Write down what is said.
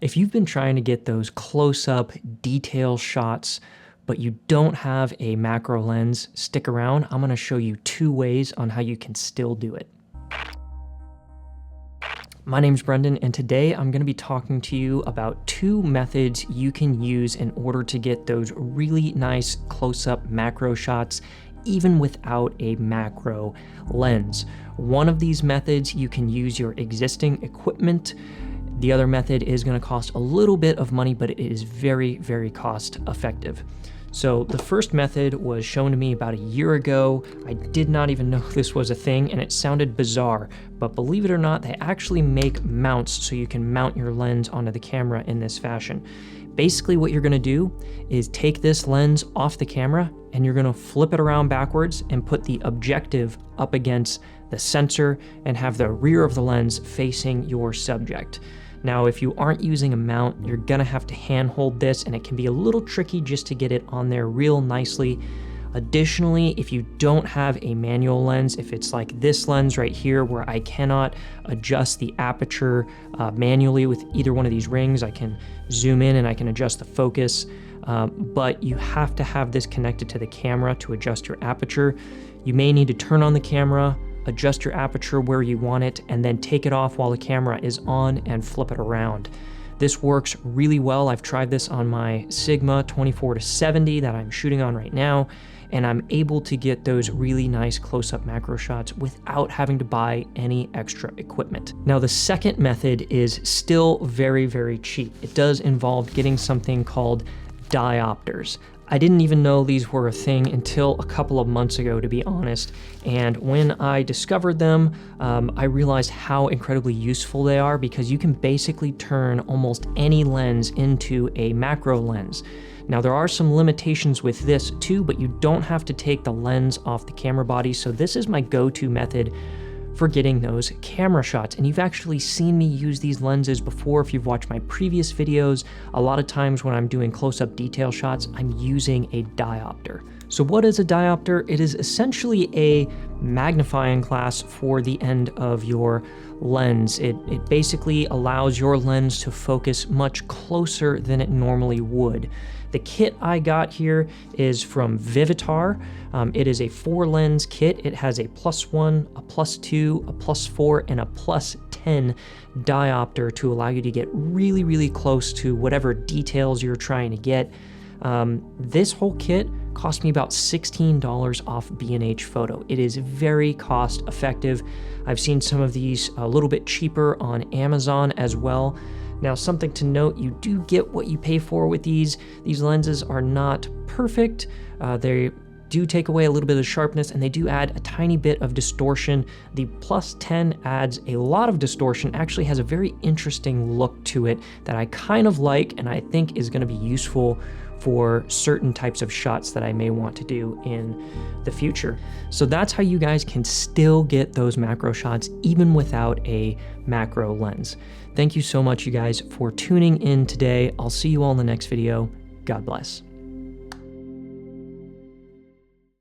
If you've been trying to get those close-up detail shots, but you don't have a macro lens, stick around. I'm gonna show you 2 ways on how you can still do it. My name's Brendan, and today I'm gonna be talking to you about 2 methods you can use in order to get those really nice close-up macro shots, even without a macro lens. One of these methods, you can use your existing equipment. The other method is going to cost a little bit of money, but it is very, very cost effective. So the first method was shown to me about a year ago. I did not even know this was a thing, and it sounded bizarre, but believe it or not, they actually make mounts so you can mount your lens onto the camera in this fashion. Basically what you're going to do is take this lens off the camera and you're going to flip it around backwards and put the objective up against the sensor and have the rear of the lens facing your subject. Now, if you aren't using a mount, you're gonna have to hand hold this, and it can be a little tricky just to get it on there real nicely. Additionally, if you don't have a manual lens, if it's like this lens right here where I cannot adjust the aperture manually with either one of these rings, I can zoom in and I can adjust the focus, but you have to have this connected to the camera to adjust your aperture. You may need to turn on the camera, adjust your aperture where you want it, and then take it off while the camera is on and flip it around. This works really well. I've tried this on my Sigma 24-70 that I'm shooting on right now, and I'm able to get those really nice close-up macro shots without having to buy any extra equipment. Now, the second method is still very, very cheap. It does involve getting something called diopters. I didn't even know these were a thing until a couple of months ago, to be honest. And when I discovered them, I realized how incredibly useful they are, because you can basically turn almost any lens into a macro lens. Now, there are some limitations with this too, but you don't have to take the lens off the camera body. So this is my go-to method for getting those camera shots. And you've actually seen me use these lenses before if you've watched my previous videos. A lot of times when I'm doing close-up detail shots, I'm using a diopter. So what is a diopter? It is essentially a magnifying glass for the end of your lens. It basically allows your lens to focus much closer than it normally would. The kit I got here is from Vivitar. It is a 4-lens kit. It has a +1, a +2, a +4, and a +10 diopter to allow you to get really, really close to whatever details you're trying to get. This whole kit cost me about $16 off B&H Photo. It is very cost effective. I've seen some of these a little bit cheaper on Amazon as well. Now, something to note, you do get what you pay for with these. These lenses are not perfect. They do take away a little bit of sharpness, and they do add a tiny bit of distortion. The +10 adds a lot of distortion, actually has a very interesting look to it that I kind of like and I think is going to be useful for certain types of shots that I may want to do in the future. So that's how you guys can still get those macro shots even without a macro lens. Thank you so much, you guys, for tuning in today. I'll see you all in the next video. God bless.